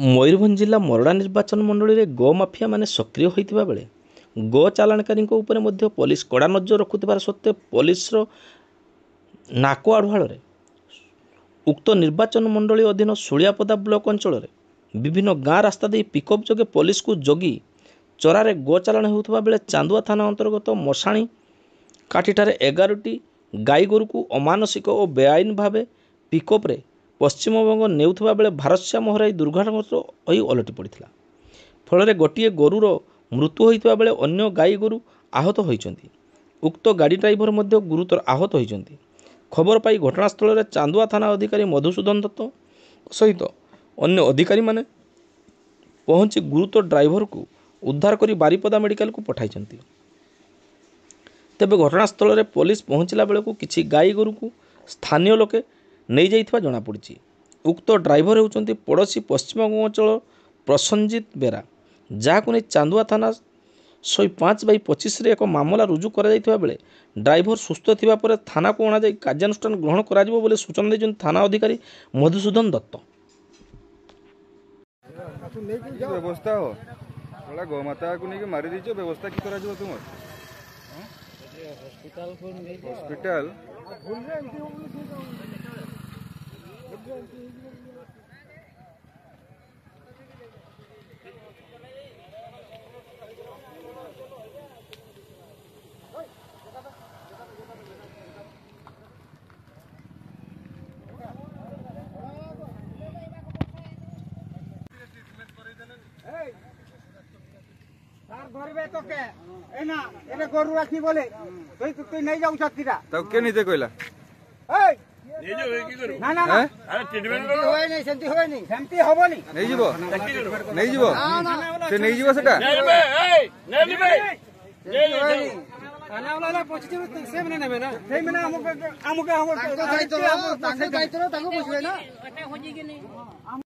मयूरभंज जिला मोरडा निर्वाचन मंडल में गो माफिया माने सक्रिय होता बेले गो चालाणकारी पुलिस कड़ा नजर रखुवर सत्वे पुलिस नाक आढ़ुआल उक्त निर्वाचन मंडल अधीन शुलियापदा ब्लॉक अंचल विभिन्न गाँ रास्ता दे पिकअप जोगे पुलिस को जगी चरारे गो चालाण होता बेले चांदुआ थाना अंतर्गत मशाणी काठीठारे 11टी गाई गोरु को अमानसिक और बेआईन भाव पिकअप्रे पश्चिमबंग नेउथबा बेले भारतश्याम हराई दुर्घटनाग्रस्त होई ओलटी पड़ता फल गोटे गोरुर मृत्यु होता बेले अन्य गाई गोरु आहत होइचंती। उक्त गाड़ी ड्राइवर मध्य गुरुतर आहत होइचंती। खबर पाई घटनास्थल में चांदुआ थाना अधिकारी मधुसूदन दत्त सहित अन्य अधिकारी माने पहुंची गुरुतर ड्राइवर को उद्धार करी बारिपदा मेडिकल को पठाइचंती। तेबे घटनास्थल में पुलिस पहुंचला बेलू किछि गाई गोरु को स्थानीय लोके नहीं जाइथिबा जଣା पड़िछि। उक्त ड्राइवर होउचंती पड़ोशी पश्चिमबंग अंचल प्रसन्नजीत बेरा जहां नहीं चांदुआ थाना 105/25 एक मामला रुजु करा जाइथिबा बेले ड्राइवर सुस्थ थिबा परे थाना को अणा जाई कार्यानुष्ठान ग्रहण कराजिबो बोले सूचना दैछन थाना अधिकारी मधुसूदन दत्त। व्यवस्था हो बड़ा गोमाता को नहीं मारी दीजिए व्यवस्था की करा जो तुम हॉस्पिटल गोरु राखी बोले तुई नहीं जाऊ छतीरा तब के नहीं कहला ना ना अरे ट्रीटमेंट होय नहीं सेंती होय नहीं सेंती होबनी नहीं जीवो से नहीं जीवो सेटा नहीं लिबे थाना वाला पछिते से मने नेबे ना से मने हमके दायित्व ताको बुझबे ना